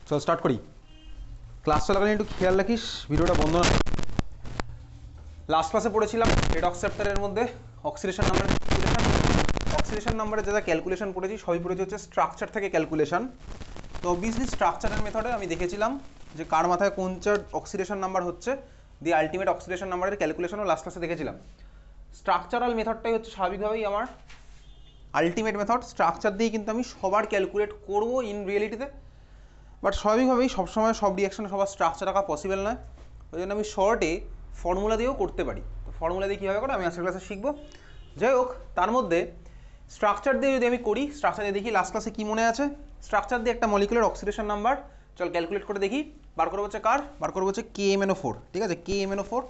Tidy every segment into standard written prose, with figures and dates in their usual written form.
চল স্টার্ট করি। ক্লাস চলাকালীন একটু খেয়াল রাখিস ভিডিওটা বন্ধ না। লাস্ট ক্লাসে পড়েছিলাম রেডক্স চ্যাপ্টারের মধ্যে অক্সিডেশন নাম্বার ক্যালকুলেশন। অক্সিডেশন নাম্বারে যা যা ক্যালকুলেশন পড়েছি সবই পড়েছি হচ্ছে স্ট্রাকচার থেকে ক্যালকুলেশন। তো অবভিয়াসলি স্ট্রাকচারের মেথডে আমি দেখেছিলাম যে কার মাথায় কোন চার অক্সিডেশন নাম্বার হচ্ছে, দি আলটিমেট অক্সিডেশন নাম্বারের ক্যালকুলেশনও লাস্ট ক্লাসে দেখেছিলাম। স্ট্রাকচারাল মেথডটাই হচ্ছে স্বাভাবিকভাবেই আমার আলটিমেট মেথড। স্ট্রাকচার দিয়ে কিন্তু আমি সবার ক্যালকুলেট করবো ইন রিয়েলিটিতে, বাট স্বাভাবিকভাবেই সবসময় সব রিয়াকশন সবার স্ট্রাকচার রাখা পসিবল নয়। ওই জন্য আমি শর্টে ফর্মুলা দিয়েও করতে পারি। তো ফর্মুলা দিয়ে কীভাবে করে আমি আজকের ক্লাসে শিখবো। যাই হোক, তার মধ্যে স্ট্রাকচার দিয়ে যদি আমি করি, স্ট্রাকচার দিয়ে দেখি লাস্ট ক্লাসে কী মনে আছে। স্ট্রাকচার দিয়ে একটা মলিকুলার অক্সিডেশন নাম্বার চল ক্যালকুলেট করে দেখি। বার করবো হচ্ছে কার, বার করবো হচ্ছে KMnO4। ঠিক আছে, KMnO4।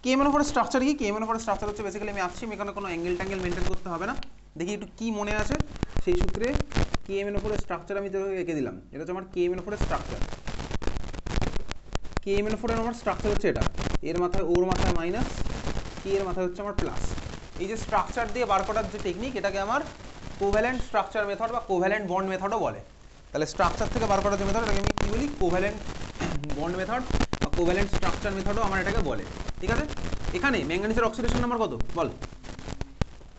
KMnO4 স্ট্রাকচার কি? KMnO4 স্ট্রাকচার হচ্ছে বেসিক্যালি আমি আঁকছি, এখানে কোনো অ্যাঙ্গেল ট্যাঙ্গেল মেনটেন করতে হবে না। দেখি একটু কী মনে আছে সেই সূত্রে। KMnO4 স্ট্রাকচার আমি তোকে এঁকে দিলাম। এটা হচ্ছে আমার KMnO4 স্ট্রাকচার। KMnO4 আমার স্ট্রাকচার হচ্ছে এটা, এর মাথায় ওর মাথায় মাইনাস, কে এর মাথায় হচ্ছে আমার প্লাস। এই যে স্ট্রাকচার দিয়ে বার করার যে টেকনিক, এটাকে আমার কোভ্যালেন্ট স্ট্রাকচার মেথড বা কোভ্যালেন্ট বন্ড মেথডও বলে। তাহলে স্ট্রাকচার থেকে বার করার যে মেথড, এটাকে আমি কী বলি? কোভ্যালেন্ট বন্ড মেথড বা কোভ্যালেন্ট স্ট্রাকচার মেথডও আমার এটাকে বলে। ঠিক আছে, এখানে ম্যাঙ্গানিজের অক্সিডেশন নাম্বার কত বল?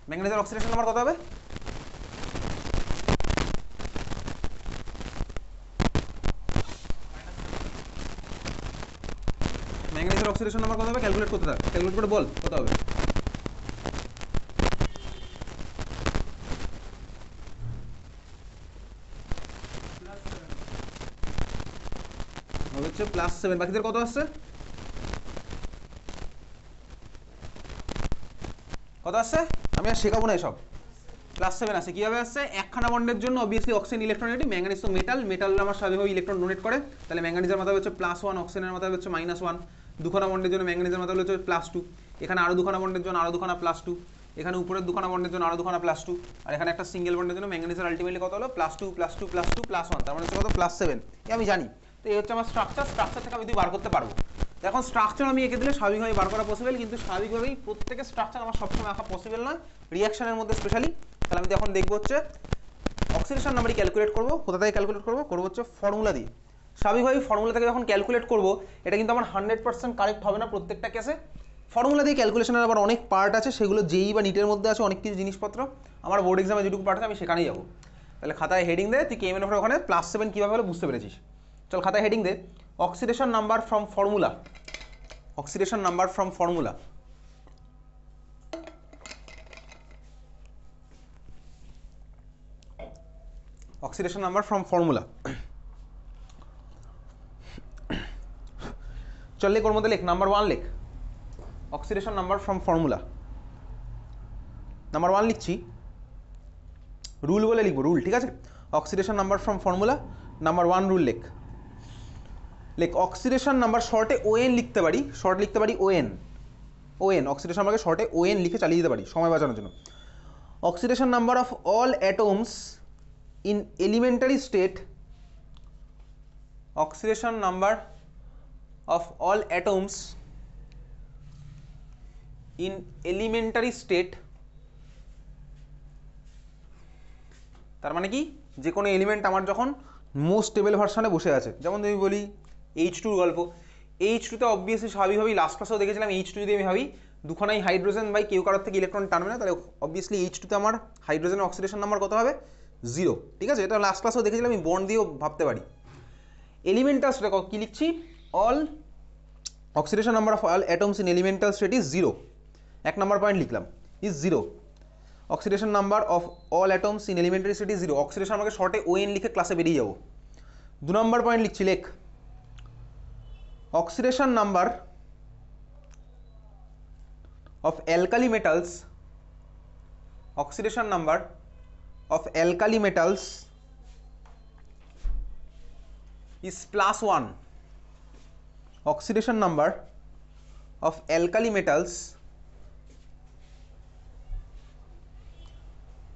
ম্যাঙ্গানিজের অক্সিডেশন নাম্বার কত হবে? ম্যাঙ্গানিজের অক্সিডেশন নাম্বার কত হবে? ক্যালকুলেট করতে থাক, ক্যালকুলেট করে বল কত হবে। হচ্ছে +7। বাকিদের কত আসছে? কত আসছে? আমি আর শেখাবো না এসব। +7 আসছে। কীভাবে আসছে? একখানা বন্ডের জন্য obviously oxygen electron negative, manganese তো মেটাল, মেটাল আমার স্বাভাবিকভাবে ইলেকট্রন ডোনেট করে। তাহলে ম্যাঙ্গানিজের মাথা হচ্ছে +1, অক্সিজেনের মাথা হচ্ছে -1। দুখানা বন্ডের জন্য ম্যাঙ্গানিজের মাথা হচ্ছে +2। এখানে আরও দুখানা বন্ডের জন্য আরও দুখানা +2। এখানে উপরের দুখানা বন্ডের জন্য আরও দুখানা +2। আর এখানে একটা সিঙ্গেল বন্ডের জন্য ম্যাঙ্গানিজের আলটিমেটলি কত হলো? +2 +2 +2 +1, তার মানে হচ্ছে কত? +7। আমি জানি। তো এই হচ্ছে আমার স্ট্রাকচার। স্ট্রাকচার থেকে আমি বার করতে পারবো। এখন স্ট্রাকচার আমি এঁকে দিলে স্বাভাবিকভাবে বার করা পসিবল, কিন্তু স্বাভাবিকভাবেই প্রত্যেকের স্ট্রাকচার আমার সবসময় আঁকা পসিবল নয়, রিয়াকশনের মধ্যে স্পেশালি। তাহলে আমি এখন দেখবো হচ্ছে অক্সিডেশন নাম্বারই ক্যালকুলেট করবো। কোথা থেকে ক্যালকুলেট করবো? করবো হচ্ছে ফর্মুলা দিয়ে। স্বাভাবিকভাবেই ফর্মুলা থেকে যখন ক্যালকুলেট করবো, এটা কিন্তু আমার 100% কারেক্ট হবে না প্রত্যেকটা কেসে। ফর্মুলা দিয়ে ক্যালকুলেশনের আবার অনেক পার্ট আছে, সেগুলো যেই বা নিটের মধ্যে আছে অনেক কিছু জিনিসপত্র। আমার বোর্ড এক্সামে যেটুকু পার্ট আছে আমি সেখানেই যাবো। তাহলে খাতায় হেডিং দে, তুই KMnO4 ওখানে +7 কীভাবে হলো বুঝতে পেরেছিস। চল খাতায় হেডিং দে, oxidation number from formula. Oxidation number from formula. Oxidation number from formula. চল লেখ, ওর মধ্যে লেখ নাম্বার 1 লেখ, oxidation number from formula. Number 1 লিখছি, রুল বলে লিখবো, রুল। ঠিক আছে, oxidation number from formula number 1 rule লেখ। লেখ অক্সিডেশন নাম্বার শর্টে ON লিখতে পারি, শর্ট লিখতে পারি ON। ON অক্সিডেশন নাম্বারকে শর্টে ON লিখে চালিয়ে দিতে পারি সময় বাঁচানোর জন্য। Oxidation number of all atoms in elementary state, oxidation number of all atoms in elementary state, তার মানে কি? যে কোনো এলিমেন্ট আমার যখন মোস্ট স্টেবল ভার্সনে বসে আছে, যেমন আমি বলি H2 গল্প। H2তে অবভিয়াসলি স্বাভাবিকভাবেই লাস্ট ক্লাসেও দেখেছিলাম, H2 যদি আমি ভাবি দুখানাই হাইড্রোজেন বাই কেউ কারোর থেকে ইলেকট্রন টানবে না, তাহলে অবভিয়াসলি H2তে আমার হাইড্রোজেনের অক্সিডেশন নাম্বার কত হবে? 0। ঠিক আছে, এটা লাস্ট ক্লাসেও দেখেছিলাম, আমি বন্ড দিয়েও ভাবতে পারি। এলিমেন্টাল স্টেট কি লিখছি? All oxidation number of all atoms in elemental state is 0। 1 number point লিখলাম, is 0। Oxidation number of all atoms in elementary state is 0। Oxidation আমাকে শর্টে ON লিখে ক্লাসে বেরিয়ে যাবো। 2 নম্বর পয়েন্ট লিখছি, লেখ oxidation number of alkali metals, oxidation number of alkali metals is +1। oxidation number of alkali metals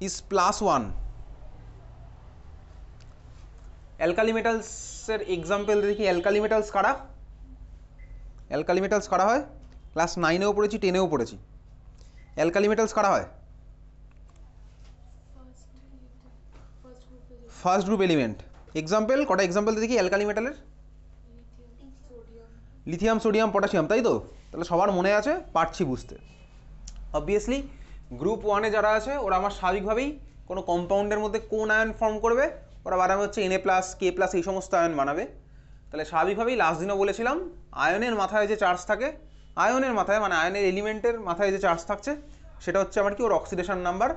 is +1। Alkali মেটালসের example দেখি। অ্যালকালি মেটালস কারা? অ্যালকালি মেটালস কারা হয়? ক্লাস 9এও পড়েছি, 10এও পড়েছি। অ্যালকালি মেটালস কারা হয়? First group element. এক্সাম্পল কটা এক্সাম্পল দেখি অ্যালকালি মেটালের, লিথিয়াম সোডিয়াম পটাশিয়াম, তাই তো? তাহলে সবার মনে আছে, পারছি বুঝতে। অবভিয়াসলি গ্রুপ ওয়ানে যারা আছে ওরা আমার স্বাভাবিকভাবেই কোনো কম্পাউন্ডের মধ্যে কোন আয়ন ফর্ম করবে, ওরা বানাবে হচ্ছে Na+, K+, এই সমস্ত আয়ন বানাবে। তাহলে স্বাভাবিকভাবেই লাস্ট দিনও বলেছিলাম আয়নের মাথায় যে চার্জ থাকে, আয়নের মাথায় মানে আয়নের এলিমেন্টের মাথায় যে চার্জ থাকছে সেটা হচ্ছে আমার কি ওর অক্সিডেশন নাম্বার।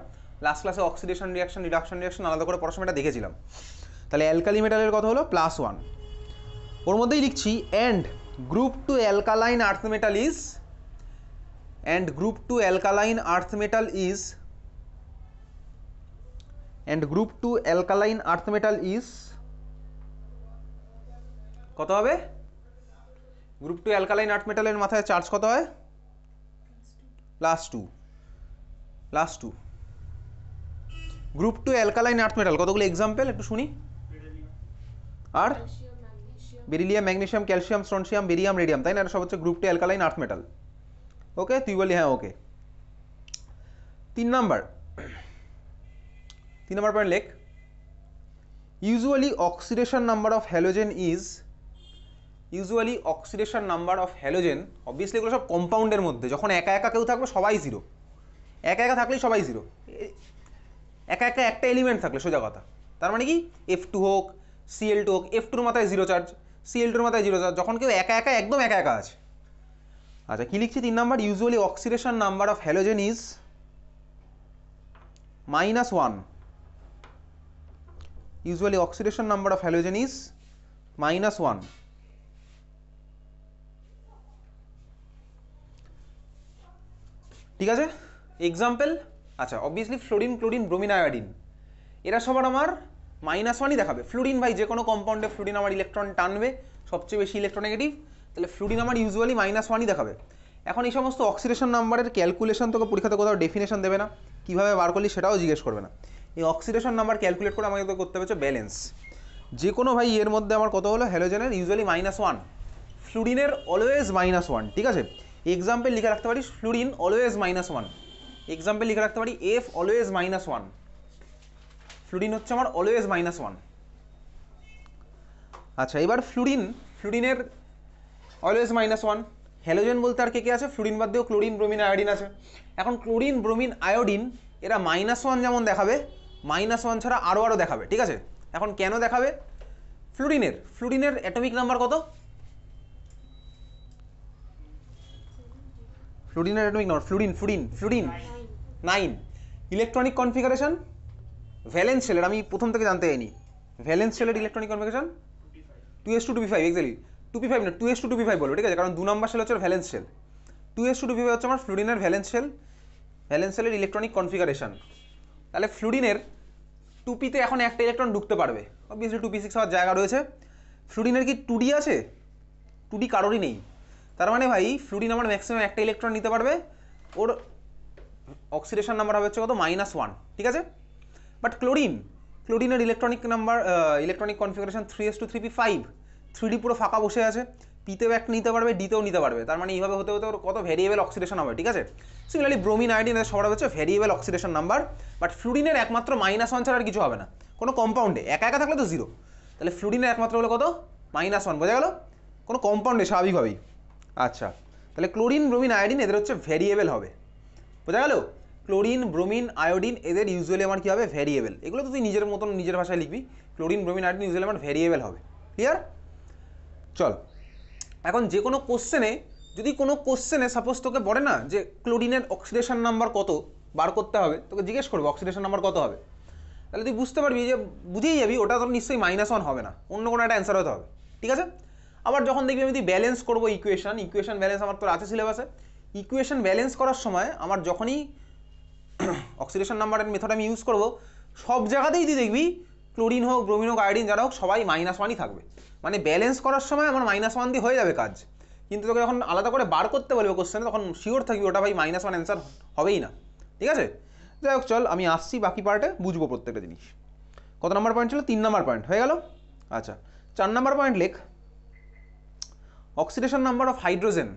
লাস্ট ক্লাসে অক্সিডেশন রিয়াকশন রিডাকশন রিয়াকশন আলাদা করে পড়ার সময় এটা দেখেছিলাম। তাহলে অ্যালকালি মেটালের কথা হলো +1, ওর মধ্যেই লিখছি and group 2 alkaline earth metal is, and group 2 alkaline earth metal is, and group 2 alkaline earth metal is কত হবে? গ্রুপ 2 অ্যালকালাইন আর্থ মেটালের মাথায় চার্জ কত হয়? +2। গ্রুপ 2 অ্যালকালাইন আর্থ মেটাল কতগুলো এক্সাম্পল একটু শুনি। আর beryllium, magnesium, calcium, strontium, barium, radium, তাই না? এটা সব হচ্ছে group 2 alkaline earth metal. Okay, তুই বলি হ্যাঁ ওকে। 3 নাম্বার পয়েন্ট লেখ, usually oxidation number of halogen is, usually oxidation number of halogen, obviously এগুলো সব কম্পাউন্ডের মধ্যে, যখন একা একা কেউ থাকবে সবাই জিরো, একা একা থাকলেই সবাই জিরো, একা একা একটা এলিমেন্ট থাকলে সোজা কথা। তার মানে কি F2 হোক, Cl2 হোক, F2 মাথায় জিরো চার্জ, Cl2 মাথায় জিরো চার্জ, যখন কেউ একা একা একদম একা একা আছে। আচ্ছা কি লিখছি 3 number, usually oxidation number of halogen is -1, usually oxidation number of halogen is -1। ঠিক আছে, এক্সাম্পল। আচ্ছা obviously fluorine, chlorine, bromine, iodine, এরা সবার আমার -1ই দেখাবে। ফ্লুরিন ভাই যে কোনো কম্পাউন্ডে ফ্লুরিন আমার ইলেকট্রন টানবে, সবচেয়ে বেশি ইলেকট্রোনেগেটিভ, তাহলে ফ্লুরিন আমার ইউজুয়ালি -1ই দেখাবে। এখন এই সমস্ত অক্সিডেশন নাম্বারের ক্যালকুলেশন তোকে পরীক্ষাতে কোথাও ডেফিনেশন দেবে না, কীভাবে বার করলি সেটাও জিজ্ঞেস করবে না। এই অক্সিডেশন নাম্বার ক্যালকুলেট করে আমাকে তো করতে হচ্ছে ব্যালেন্স। যে কোনো ভাই এর মধ্যে আমার কত হলো, হ্যালোজেনের ইউজুয়ালি -1, ফ্লুরিনের অলওয়েজ -1। ঠিক আছে, এক্সাম্পল লিখে রাখতে পারিস ফ্লুরিন অলওয়েজ -1, এক্সাম্পল লিখে রাখতে পারি F অলওয়েজ -1, ফ্লুরিন হচ্ছে আমার অলওয়েজ -1। আচ্ছা এবার ফ্লুরিনের অলওয়েজ -1, হ্যালোজেন বলতে আর কে কে আছে? ফ্লুরিন বাদ দিয়েও ক্লোরিন, ব্রোমিন, আয়োডিন আছে। এখন ক্লোরিন, ব্রোমিন, আয়োডিন এরা -1 যেমন দেখাবে, -1 ছাড়া আরও দেখাবে। ঠিক আছে, এখন কেন দেখাবে? ফ্লুরিনের অ্যাটমিক নাম্বার কত? ফ্লুরিনের atomic number, fluorine 9। Electronic configuration valence শেলের, আমি প্রথম থেকে জানতে চাইনি, ভ্যালেন্স শেলের electronic configuration 2s2 2p5, exactly 2p5 না 2s2 2p5 বলবো। ঠিক আছে, কারণ 2 নম্বর শেল হচ্ছে ভ্যালেন্স শেল, 2s2 2p5 হচ্ছে আমার ফ্লুরিনের ভ্যালেন্স শেলের ইলেকট্রনিক কনফিগারেশন। তাহলে ফ্লুরিনের 2p-তে এখন একটা ইলেকট্রন ঢুকতে পারবে, অবভিয়াসলি 2p6 হওয়ার জায়গা রয়েছে। ফ্লুরিনের কি 2d আছে? 2d কারোরই নেই। তার মানে ভাই ফ্লুরিন আমার ম্যাক্সিমাম একটা ইলেকট্রন নিতে পারবে, ওর অক্সিডেশন নাম্বার হবে হচ্ছে কত? -1। ঠিক আছে, বাট ক্লোরিনের electronic number, electronic configuration 3s2 3p5, 3d পুরো ফাঁকা বসে আছে, পিতেও একটা নিতে পারবে, ডিতেও নিতে পারবে। তার মানে এইভাবে হতে হতে ওর কত ভ্যারিয়েবল অক্সিডেশন হবে। ঠিক আছে, সিমিলারলি ব্রোমিন, আয়োডিন এদের সবার হচ্ছে ভ্যারিয়েবল অক্সিডেশন নাম্বার, বাট ফ্লুরিনের একমাত্র -1 ছাড়া আর কিছু হবে না। কোনো কম্পাউন্ডে একা একা থাকলে তো জিরো, তাহলে ফ্লুরিনের একমাত্র হলো কত? -1, বোঝা গেল? কোনো কম্পাউন্ডে স্বাভাবিকভাবেই। আচ্ছা তাহলে ক্লোরিন, ব্রোমিন, আয়োডিন এদের হচ্ছে ভ্যারিয়েবল হবে, বোঝা গেল? ক্লোরিন, ব্রোমিন, আয়োডিন এদের ইউজুয়ালি আমার কী হবে? ভ্যারিয়েবল। এগুলো তো তুই নিজের মতন নিজের ভাষায় লিখবি, ক্লোরিন, ব্রোমিন, আয়োডিন ইউজুয়ালি আমার ভ্যারিয়েবল হবে। ক্লিয়ার? চল এখন যে কোনো কোশ্চেনে, যদি কোনো কোশ্চেনে সাপোজ তোকে বলে না যে ক্লোরিনের অক্সিডেশন নাম্বার কত বার করতে হবে, তোকে জিজ্ঞেস করবে অক্সিডেশন নাম্বার কত হবে, তাহলে তুই বুঝতে পারবি যে বুঝেই যাবি ওটা তোর নিশ্চয়ই -1 হবে না, অন্য কোনো একটা অ্যান্সার হতে হবে। ঠিক আছে, আবার যখন দেখবি আমি ব্যালেন্স করবো ইকুয়েশন ব্যালেন্স আমার তোর আছে সিলেবাসে, ইকুয়েশন ব্যালেন্স করার সময় আমার যখনই অক্সিডেশন নাম্বারের মেথড আমি ইউজ করবো, সব জায়গাতেই তুই দেখবি ক্লোরিন হোক, ব্রোমিন হোক, আয়োডিন যারা হোক সবাই -1ই থাকবে। মানে ব্যালেন্স করার সময় আমার -1 দিয়ে হয়ে যাবে কাজ, কিন্তু তোকে যখন আলাদা করে বার করতে বলবে কোশ্চেনে তখন শিওর থাকবি ওটা ভাই -1 অ্যান্সার হবেই না। ঠিক আছে, যাই হোক চল আমি আসছি বাকি পার্টে, বুঝবো প্রত্যেকটা জিনিস। কত নম্বর পয়েন্ট ছিল? 3 নম্বর পয়েন্ট হয়ে গেল। আচ্ছা 4 নম্বর পয়েন্ট লেখ, অক্সিডেশন নাম্বার অফ হাইড্রোজেন,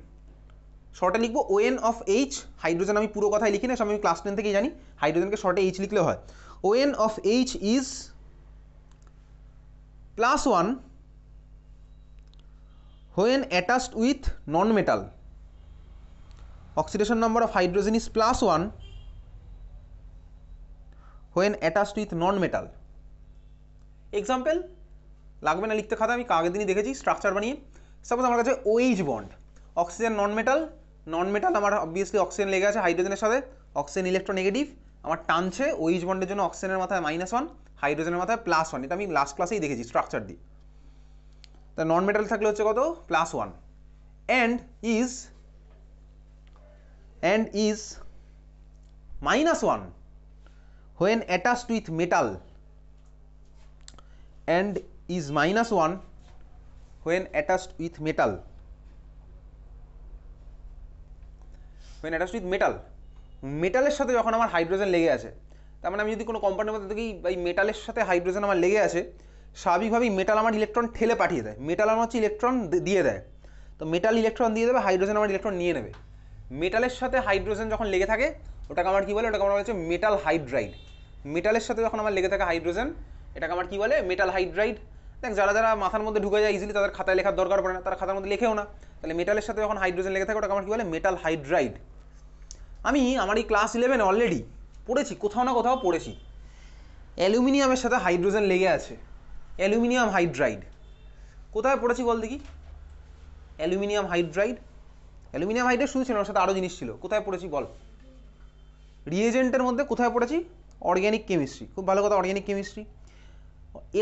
শর্টে লিখবো ON অফ H। হাইড্রোজেন আমি পুরো কথাই লিখি না, আমি ক্লাস 10 থেকেই জানি হাইড্রোজেনকে শর্টে H লিখলেও হয়। ON of H is +1 when attached with non-metal. Oxidation number of hydrogen is +1 when attached with non-metal. Example লাগবে না লিখতে খাতা, আমি আগের দিনই দেখেছি স্ট্রাকচার বানিয়ে। সাপোজ আমার কাছে OH বন্ড, অক্সিজেন নন মেটাল আমার অবভিয়াসলি অক্সিজেন লেগে আছে হাইড্রোজেনের সাথে, অক্সিজেন ইলেকট্রোনেগেটিভ, আমার টানছে OH বন্ডের জন্য অক্সিজেনের মাথায় -1, হাইড্রোজেনের মাথায় +1। এটা আমি লাস্ট ক্লাসেই দেখেছি স্ট্রাকচার দিয়ে। তা নন মেটাল থাকলে হচ্ছে কত, +1, and is -1 when attached with metal, and is -1 when attached with metal. when attached with metal, মেটালের সাথে যখন আমার হাইড্রোজেন লেগে আছে, তার মানে আমি যদি কোনো কম্পাউন্ডের মধ্যে দেখি এই মেটালের সাথে হাইড্রোজেন আমার লেগে আছে, স্বাভাবিকভাবেই মেটাল আমার ইলেকট্রন ঠেলে পাঠিয়ে দেয়, মেটাল আমার হচ্ছে ইলেকট্রন দিয়ে দেয়। তো মেটাল ইলেকট্রন দিয়ে দেবে, হাইড্রোজেন আমার ইলেকট্রন নিয়ে নেবে। মেটালের সাথে হাইড্রোজেন যখন লেগে থাকে ওটাকে আমার কী বলে, ওটাকে আমার হচ্ছে মেটাল হাইড্রাইড। মেটালের সাথে যখন আমার লেগে থাকে হাইড্রোজেন, এটাকে আমার কী বলে, মেটাল হাইড্রাইড। দেখ যারা যারা মাথার মধ্যে ঢুকে যায় ইজিলি, তাদের খাতায় লেখার দরকার পড়ে না, তারা খাতার মধ্যে লেখেও না। তাহলে মেটালের সাথে যখন হাইড্রোজেন লেগে থাকে ওটাকে আমার কী বলে, মেটাল হাইড্রাইড। আমি আমার এই ক্লাস 11 অলরেডি পড়েছি, কোথাও না কোথাও পড়েছি অ্যালুমিনিয়ামের সাথে হাইড্রোজেন লেগে আছে, অ্যালুমিনিয়াম হাইড্রাইড। কোথায় পড়েছি বল দেখি, অ্যালুমিনিয়াম হাইড্রাইড শুধু ছিল, ওর সাথে আরও জিনিস ছিল। কোথায় পড়েছি বল, রিয়েজেন্টের মধ্যে কোথায় পড়েছি, অর্গ্যানিক কেমিস্ট্রি। খুব ভালো কথা, organic chemistry.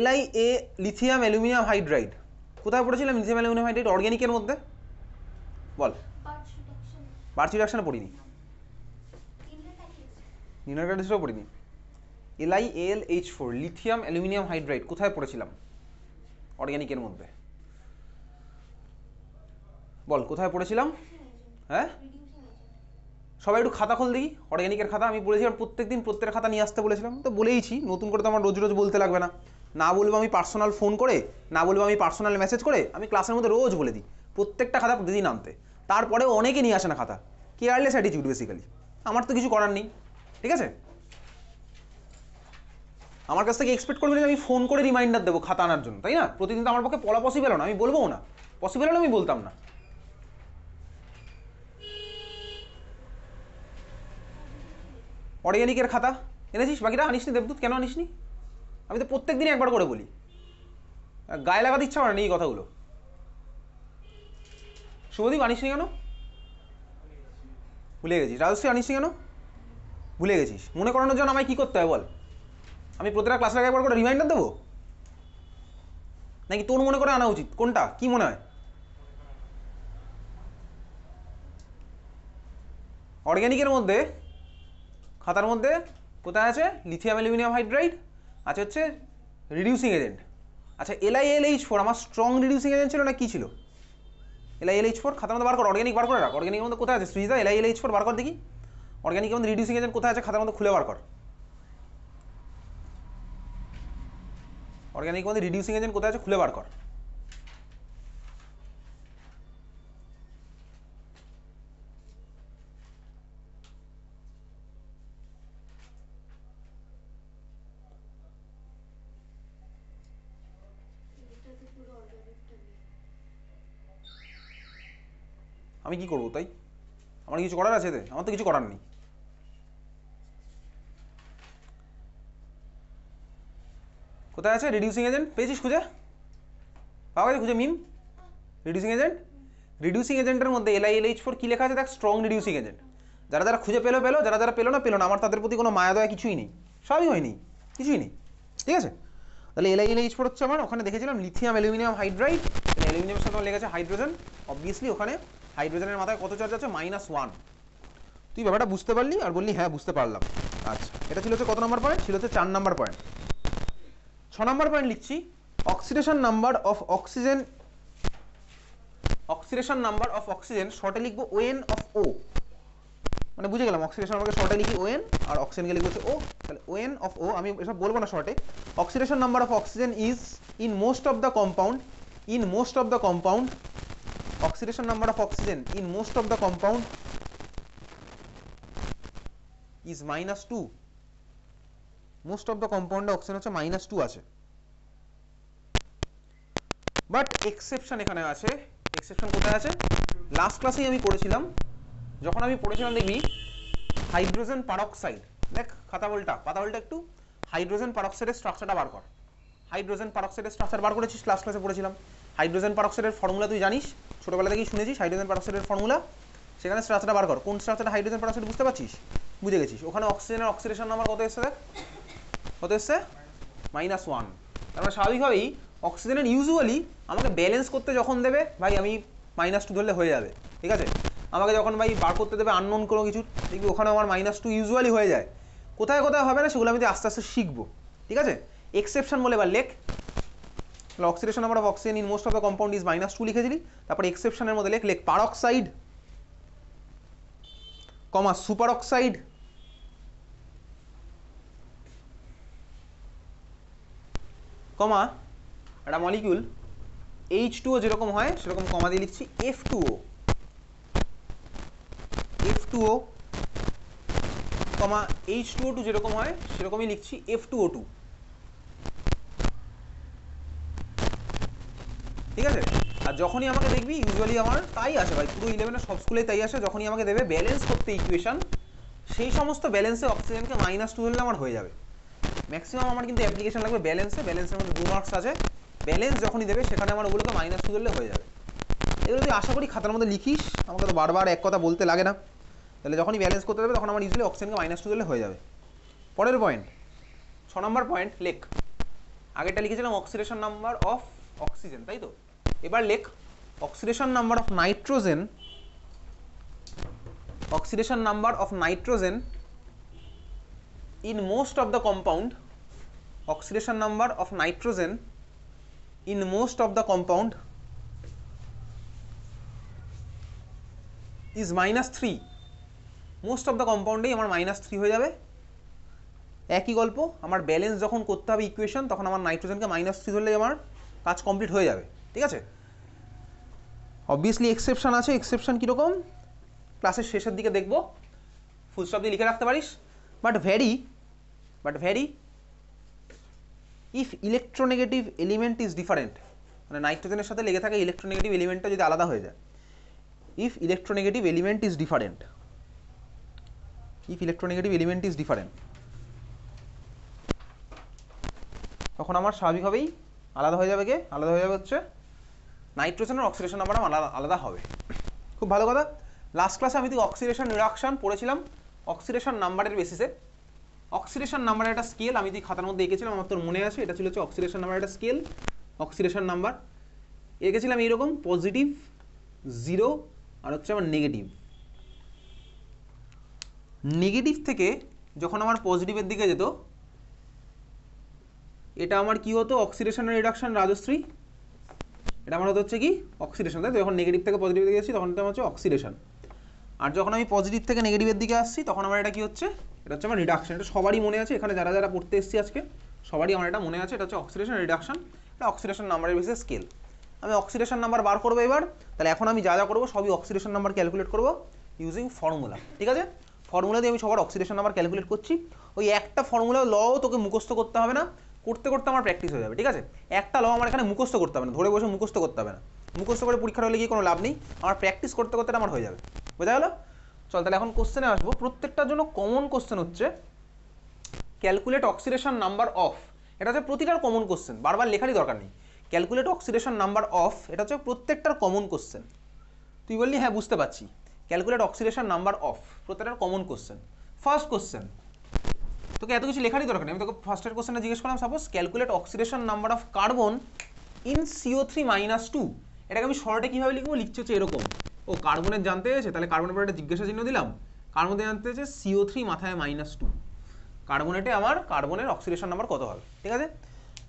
LiA lithium aluminium hydride কোথায় পড়েছিলাম, লিথিয়াম অ্যালুমিনিয়াম হাইড্রাইড অর্গ্যানিকের মধ্যে। বল, বার্চ রিডাকশনে পড়িনি, লিনিয়ার ক্যাটালিস্টও পড়িনি। LiAlH4 লিথিয়াম অ্যালুমিনিয়াম হাইড্রাইড কোথায় পড়েছিলাম, অর্গ্যানিকের মধ্যে। বল কোথায় পড়েছিলাম, হ্যাঁ সবাই একটু খাতা খোল দেখি, অর্গ্যানিকের খাতা। আমি বলেছিলাম প্রত্যেকদিন প্রত্যেকের খাতা নিয়ে আসতে বলেছিলাম, তো বলেইছি, নতুন করে তো আমার রোজ রোজ বলতে লাগবে না। না বলবো আমি পার্সোনাল ফোন করে, না বলবো আমি পার্সোনাল মেসেজ করে, আমি ক্লাসের মধ্যে রোজ বলে দিই প্রত্যেকটা খাতা প্রতিদিন আনতে। তারপরে অনেকে নিয়ে আসে না খাতা, কেয়ারলেস অ্যাটিটিউড বেসিক্যালি। আমার তো কিছু করার নেই, ঠিক আছে। আমার কাছ থেকে এক্সপেক্ট করবেন যে আমি ফোন করে রিমাইন্ডার দেবো খাতা আনার জন্য, তাই না? প্রতিদিন তো আমার পক্ষে পড়া পসিবল না, আমি বলবো না, পসিবল হলে আমি বলতাম না। অর্গ্যানিকের খাতা এনেছিস, বাকিটা আনিসনি দেবদূত, কেন আনিসনি? আমি তো প্রত্যেক দিনই একবার করে বলি, গায়ে লাগাতে ইচ্ছা করে না এই কথাগুলো। শুভদীপ আনিসনি কেন, ভুলে গেছিস? রাজশ্রী আনিসনি কেন, ভুলে গেছিস? মনে করানোর জন্য আমায় কী করতে হয় বল? আমি প্রতিটা ক্লাসের আগে একবার করে রিমাইন্ডার দেবো, নাকি তোর মনে করে আনা উচিত? কোনটা, কি মনে হয়? অর্গ্যানিকের মধ্যে খাতার মধ্যে কোথায় আছে, লিথিয়াম অ্যালুমিনিয়াম হাইড্রাইড আছে, হচ্ছে রিডিউসিং এজেন্ট। আচ্ছা LiAlH4 আমার স্ট্রং রিডিউসিং এজেন্ট ছিল না কি ছিল? LiAlH4 খাতার মধ্যে বার কর, অর্গ্যানিক বার করে রাখ। অর্গ্যানিকের মধ্যে কোথায় আছে সৃজিতা, LiAlH4 বার কর দেখি। অর্গ্যানিকের মধ্যে রিডিউসিং এজেন্ট কোথায় আছে খাতার মধ্যে খুলে বার কর। অর্গ্যানিকের মধ্যে রিডিউসিং এজেন্ট কোথায় আছে খুলে বার কর। আমি কি করবো তাই? আমার কিছু করার আছে এতে? আমার তো কিছু করার নেই। কোথায় আছে রিডিউসিং এজেন্ট? পেয়েছিস খুঁজে? পাওয়া গেছে খুঁজে মিম? রিডিউসিং এজেন্টের মধ্যে LiAlH4 কি লেখা আছে দেখ, স্ট্রং রিডিউসিং এজেন্ট। যারা যারা খুঁজে পেলো, যারা যারা পেলো না, আমার তাদের প্রতি কোনো মায়া দয়া কিছুই নেই, সবই হয়নি, কিছুই নেই, ঠিক আছে। তাহলে LiAlH4 হচ্ছে আমার, ওখানে দেখেছিলাম লিথিয়াম অ্যালুমিনিয়াম হাইড্রাইড, অ্যালুমিনিয়ামের সাথে লেগেছে হাইড্রোজেন, অবভিয়াসলি ওখানে হাইড্রোজেনের মাথায় কত চার্জ আছে, -1। তুই ব্যাপারটা বুঝতে পারলি আর বললি হ্যাঁ বুঝতে পারলাম। আচ্ছা এটা ছিল হচ্ছে কত নম্বর পয়েন্ট? ছিল হচ্ছে 4 নম্বর পয়েন্ট। 6 নম্বর পয়েন্ট লিখছি, অক্সিডেশন নাম্বার অফ অক্সিজেন শর্টে লিখবো ON(O), মানে বুঝে গেলাম অক্সিডেশন নাম্বারকে শর্টে লিখি ON আর অক্সিজেনকে লিখবো হচ্ছে O। তাহলে ON(O) আমি এসব বলবো না শর্টে। Oxidation number of oxygen is in most of the compound, oxidation number of oxygen in most of the compound is -2। Most of the কম্পাউন্ডে অক্সিজেন হচ্ছে -2 আছে। বাট এক্সেপশন এখানে আছে। এক্সেপশন কোথায় আছে? লাস্ট ক্লাসেই আমি করেছিলাম, যখন আমি পড়েছিলাম দেখবি হাইড্রোজেন পারক্সাইড, দেখ পাতা উল্টা একটু, হাইড্রোজেন পারক্সাইডের স্ট্রাকচারটা বার কর। হাইড্রোজেন পারক্সাইডের স্ট্রাকচার বার করেছিস, লাস্ট ক্লাসে পড়েছিলাম। হাইড্রোজেন পারক্সাইডের ফর্মুলা তুই জানিস, ছোটবেলা থেকেই শুনেছিস হাইড্রোজেন পারক্সাইডের ফর্মুলা। সেখানে স্ট্রাকচারটা বার কর, কোন স্ট্রাকচারটা হাইড্রোজেন পারক্সাইড বুঝতে পারছিস? বুঝে গেছিস। ওখানে অক্সিজেনের অক্সিডেশন নাম্বার কত এসছে দেখ, কত এসছে? -1। তার মানে স্বাভাবিকভাবেই অক্সিজেনের ইউজুয়ালি আমাকে ব্যালেন্স করতে যখন দেবে ভাই, আমি -2 ধরলে হয়ে যাবে, ঠিক আছে। আমাকে যখন ভাই বার করতে দেবে আননোন কোনো কিছু, দেখবি ওখানে আমার -2 ইউজুয়ালি হয়ে যায়। কোথায় কোথায় হবে না সেগুলো আমি আস্তে আস্তে শিখবো, ঠিক আছে। এক্সেপশন বলে এবার লেখ, oxidation number of oxygen in most of the compound is -2 লিখেছিলি। তারপরে এক্সেপশনের মধ্যে লেখ পারক্সাইড, কমা সুপার অক্সাইড, কমা একটা মলিকিউল H2O যেরকম হয় সেরকম কমা দিয়ে লিখছি F2O, কমা H2O2 যেরকম হয় সেরকমই লিখছি F2O2, ঠিক আছে। আর যখনই আমাকে দেখবি, ইউজুয়ালি আমার তাই আসে ভাই, পুরো 11-এর সব স্কুলেই তাই আসে, যখনই আমাকে দেবে ব্যালেন্স করতে ইকুয়েশন, সেই সমস্ত ব্যালেন্সে অক্সিজেনকে -2 ধরলে আমার হয়ে যাবে। ম্যাক্সিমাম আমার কিন্তু অ্যাপ্লিকেশন লাগবে ব্যালেন্সের মধ্যে 2 মার্কস আছে। ব্যালেন্স যখনই দেবে সেখানে আমার ওগুলোকে -2 ধরলে হয়ে যাবে। এগুলো তুই আশা করি খাতার মধ্যে লিখিস, আমাকে তো বারবার এক কথা বলতে লাগে না। তাহলে যখনই ব্যালেন্স করতে দেবে তখন আমার ইজিলি অক্সিজেনকে -2 ধরলে হয়ে যাবে। পরের পয়েন্ট, 6 নম্বর পয়েন্ট লেখ। আগেরটা লিখেছিলাম অক্সিডেশন নাম্বার অফ অক্সিজেন, তাই তো। এবার লেখ oxidation number of nitrogen, oxidation number of nitrogen in most of the compound, oxidation number of nitrogen in most of the compound is -3। Most of the কম্পাউন্ডেই আমার -3 হয়ে যাবে। একই গল্প, আমার ব্যালেন্স যখন করতে হবে ইকুয়েশন, তখন আমার নাইট্রোজেনকে -3 ধরলেই আমার কাজ কমপ্লিট হয়ে যাবে, ঠিক আছে। অবভিয়াসলি এক্সেপশন আছে, এক্সেপশন কীরকম ক্লাসের শেষের দিকে দেখবো, ফুল স্টপ দিয়ে লিখে রাখতে পারিস। But very if electronegative element is different, মানে নাইট্রোজেনের সাথে লেগে থাকা ইলেকট্রোনেগেটিভ এলিমেন্টটা যদি আলাদা হয়ে যায়, if electronegative element is different, তখন আমার স্বাভাবিকভাবেই আলাদা হয়ে যাবে হচ্ছে নাইট্রোজেনের অক্সিডেশন নাম্বার আলাদা হবে। খুব ভালো কথা। লাস্ট ক্লাসে আমি অক্সিডেশন রিডাকশন পড়েছিলাম অক্সিডেশন নাম্বারের বেসিসে। অক্সিডেশন নাম্বারের একটা স্কেল আমি খাতার মধ্যে এঁকেছিলাম, আমার তোর মনে আছে, এটা ছিল হচ্ছে অক্সিডেশন নাম্বারের একটা স্কেল। অক্সিডেশন নাম্বার এঁকেছিলাম এইরকম, পজিটিভ, 0 আর হচ্ছে আমার নেগেটিভ থেকে যখন আমার পজিটিভের দিকে যেত, এটা আমার কি হতো, অক্সিডেশন রিডাকশন রাজশ্রী, এটা আমার হচ্ছে কি অক্সিডেশন, তাই তো। যখন নেগেটিভ থেকে পজিটিভের দিকে যাচ্ছি তখন এটা হচ্ছে অক্সিডেশন, আর যখন আমি পজিটিভ থেকে নেগেটিভের দিকে আসছি তখন আমার এটা কি হচ্ছে, এটা হচ্ছে আমার রিডাকশন। এটা সবারই মনে আছে, এখানে যারা যারা পড়তে এসেছি আজকে সবারই আমার এটা মনে আছে, এটা হচ্ছে অক্সিডেশন রিডাকশন, এটা অক্সিডেশন নাম্বারের বেসিসে স্কেল। আমি অক্সিডেশন নাম্বার বার করবো এবার। তাহলে এখন আমি যা যা করবো সবই অক্সিডেশন নাম্বার ক্যালকুলেট করবো ইউজিং ফর্মুলা, ঠিক আছে। ফর্মুলা দিয়ে আমি সবার অক্সিডেশন নাম্বার ক্যালকুলেট করছি। ওই একটা ফর্মুলা লও তোকে মুখস্থ করতে হবে না, করতে করতে আমার প্র্যাকটিস হয়ে যাবে, ঠিক আছে। একটা ল আমার এখানে মুখস্থ করতে হবে না, ধরে বসে মুখস্থ করতে হবে না, মুখস্থ করে পরীক্ষার হলে গিয়ে কোনো লাভ নেই, আমার প্র্যাকটিস করতে করতে আমার হয়ে যাবে, বোঝা গেল। চল তাহলে এখন কোশ্চেনে আসবো। প্রত্যেকটার জন্য কমন কোশ্চেন হচ্ছে ক্যালকুলেট অক্সিডেশন নাম্বার অফ, এটা হচ্ছে প্রতিটার কমন কোশ্চেন, বারবার লেখারই দরকার নেই। ক্যালকুলেট অক্সিডেশন নাম্বার অফ, এটা হচ্ছে প্রত্যেকটার কমন কোশ্চেন। তুই বললি হ্যাঁ বুঝতে পারছি, ক্যালকুলেট অক্সিডেশন নাম্বার অফ প্রত্যেকটার কমন কোশ্চেন। ফার্স্ট কোশ্চেন, তোকে এত কিছু লেখারই দরকার নেই, আমি তোকে ফার্স্টের কোশ্চেনটা জিজ্ঞেস করলাম, suppose calculate oxidation number of carbon in CO3-2, এটাকে আমি শর্টে কীভাবে লিখবো, লিখছে হচ্ছে এরকম। ও কার্বনের জানতে চেয়েছে, তাহলে কার্বনের পরে একটা জিজ্ঞাসা চিহ্ন দিলাম, কার্বনের জানতে চেয়েছে CO3 মাথায় -2, কার্বনেটে আমার কার্বনের অক্সিডেশন নাম্বার কত হবে, ঠিক আছে।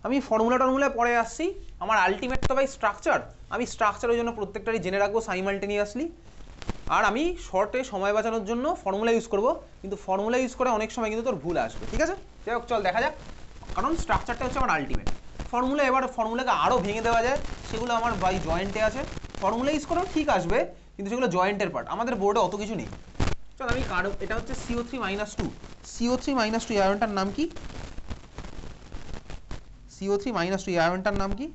আমি ফর্মুলায় পরে আসছি, আমার আলটিমেট তো ভাই স্ট্রাকচার, আমি স্ট্রাকচারের জন্য প্রত্যেকটারই জেনে রাখবো সাইমালটেনিয়াসলি। আর আমি শর্টে সময় বাঁচানোর জন্য ফর্মুলা ইউজ করবো, কিন্তু ফর্মুলা ইউজ করে অনেক সময় কিন্তু তোর ভুল আসবে, ঠিক আছে। যাই হোক চল দেখা যাক, কারণ স্ট্রাকচারটা হচ্ছে আমার আলটিমেট। ফর্মুলা এবার ফর্মুলাকে আরও ভেঙে দেওয়া যায়, সেগুলো আমার বাই জয়েন্টে আছে, ফর্মুলা ইউজ করেও ঠিক আসবে, কিন্তু সেগুলো জয়েন্টের পার্ট, আমাদের বোর্ডে অত কিছু নেই। চল আমি এটা হচ্ছে CO3-2, CO3-2 আয়নটার নাম কি, CO3-2 আয়নটার নাম কি,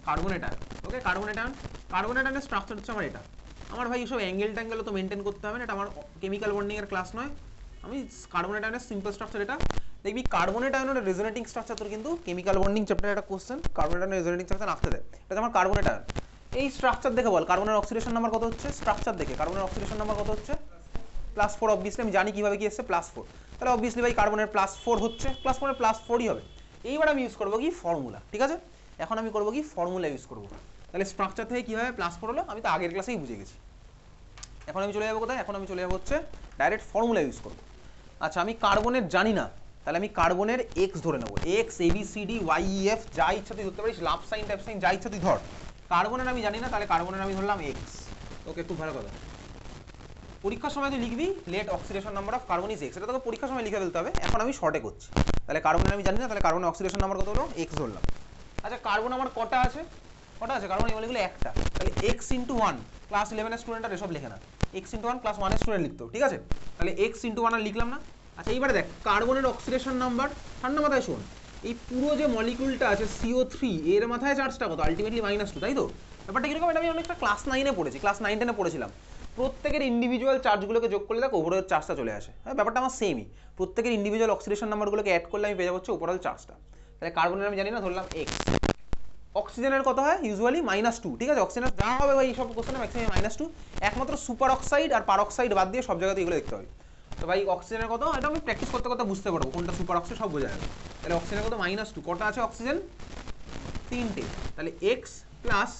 কার্বনের আয়ন। ওকে, কার্বনের আয়নের স্ট্রাকচার হচ্ছে আমার এটা। আমার ভাই এসব অ্যাঙ্গেল ট্যাঙ্গেল তো মেনটেন করতে হবে না, এটা আমার কেমিক্যাল বন্ডিং এর ক্লাস নয়। আমি কার্বনের আয়নের সিম্পল স্ট্রাকচার এটা দেখবি। কার্বনের আয়নের রেজোনেটিং স্ট্রাকচার তোর কিন্তু কেমিক্যাল বন্ডিং চ্যাপ্টারে একটা কোশ্চেন কার্বনের আয়নের রেজোনেটিং স্ট্রাকচার রাখতে দেয়। এটা আমার কার্বনের আয়ন। এই স্ট্রাকচার দেখে বল কার্বনের অক্সিডেশন নাম্বার কত হচ্ছে, স্ট্রাকচার দেখে কার্বনের অক্সিডেশন নাম্বার কত হচ্ছে, +4। অবভিয়াসলি আমি জানি কিভাবে কি এসছে +4, তাহলে অবভিয়াসলি ভাই কার্বনের +4 হচ্ছে, +4ই হবে। এইবার আমি ইউজ করবো কি ফর্মুলা, ঠিক আছে? এখন আমি করবো কি ফর্মুলা ইউজ করবো। তাহলে স্ট্রাকচার থেকে কিভাবে +4 হলো আমি তো আগের ক্লাসেই বুঝে গেছি। এখন আমি চলে যাবো কোথায়, এখন আমি চলে যাবো হচ্ছে ডাইরেক্ট ফর্মুলা ইউজ করবো। আচ্ছা, আমি কার্বনের জানি না, তাহলে আমি কার্বনের এক্স ধরে নেবো। এক্স, ABCD YEF যা ইচ্ছা তুই ধরতে পারিস, লাভ সাইন টাইপ সাইন যা ইচ্ছা তুই ধর। কার্বনের আমি জানি না, তাহলে কার্বনের আমি ধরলাম এক্স। ওকে, খুব ভালো কথা। পরীক্ষার সময় তুই লিখবি let oxidation number of carbon is X, এটা তোকে পরীক্ষার সময় লিখে ফেলতে হবে। এখন আমি শর্টে করছি। তাহলে কার্বনের আমি জানি না, তাহলে কার্বনের অক্সিডেশন নাম্বার কত হলো, এক্স ধরলাম। আচ্ছা, কার্বন আমার কটা আছে, কার্বন এই মলিকুলে একটা, তাহলে এক্স ইন্টু 1। ক্লাস 11 এর স্টুডেন্ট আর এসব লেখে না, এক্স ইন্টু 1 ক্লাস 1 এর স্টুডেন্ট লিখতো, ঠিক আছে? তাহলে এক্স ইন্টু 1 আর লিখলাম না। আচ্ছা, এইবারে দেখ কার্বনের অক্সিডেশন নাম্বার, ঠান্ডা মাথায় শোন, এই পুরো যে মলিকুলটা আছে CO3 এর মাথায় চার্জটা কত, আলটিমেটলি -2, তাই তো? ব্যাপারটা কিরকম, এটা আমি অনেকটা ক্লাস 9-এ পড়েছি, ক্লাস 9-10-এ পড়েছিলাম। প্রত্যেকের ইন্ডিভিজুয়াল চার্জগুলোকে যোগ করলে দেখ ওভারঅল চার্জটা চলে আসে। হ্যাঁ, ব্যাপারটা আমার সেমই, প্রত্যেকের ইন্ডিভিজুয়াল অক্সিডেশন নাম্বারগুলোকে অ্যাড করলে আমি পেয়ে যাবো হচ্ছে ওভারঅল চার্জটা। তাহলে কার্বনের আমি জানি না, ধরলাম এক্স। অক্সিজেনের কত হয় ইউজুয়ালি -2, ঠিক আছে? অক্সিজেনের যা হবে ভাই এইসব কোশ্চেনে ম্যাক্সিমাম -2, একমাত্র সুপার অক্সাইড আর পারঅক্সাইড বাদ দিয়ে সব জায়গাতে এগুলো দেখতে হবে। তো ভাই অক্সিজেনের কত, এটা আমি প্র্যাকটিস করতে করতে বুঝতে পারবো কোনটা সুপার অক্সাইড, সব বোঝা যাবে। তাহলে অক্সিজেনের কত -2, কটা আছে অক্সিজেন, 3টে। তাহলে এক্স প্লাস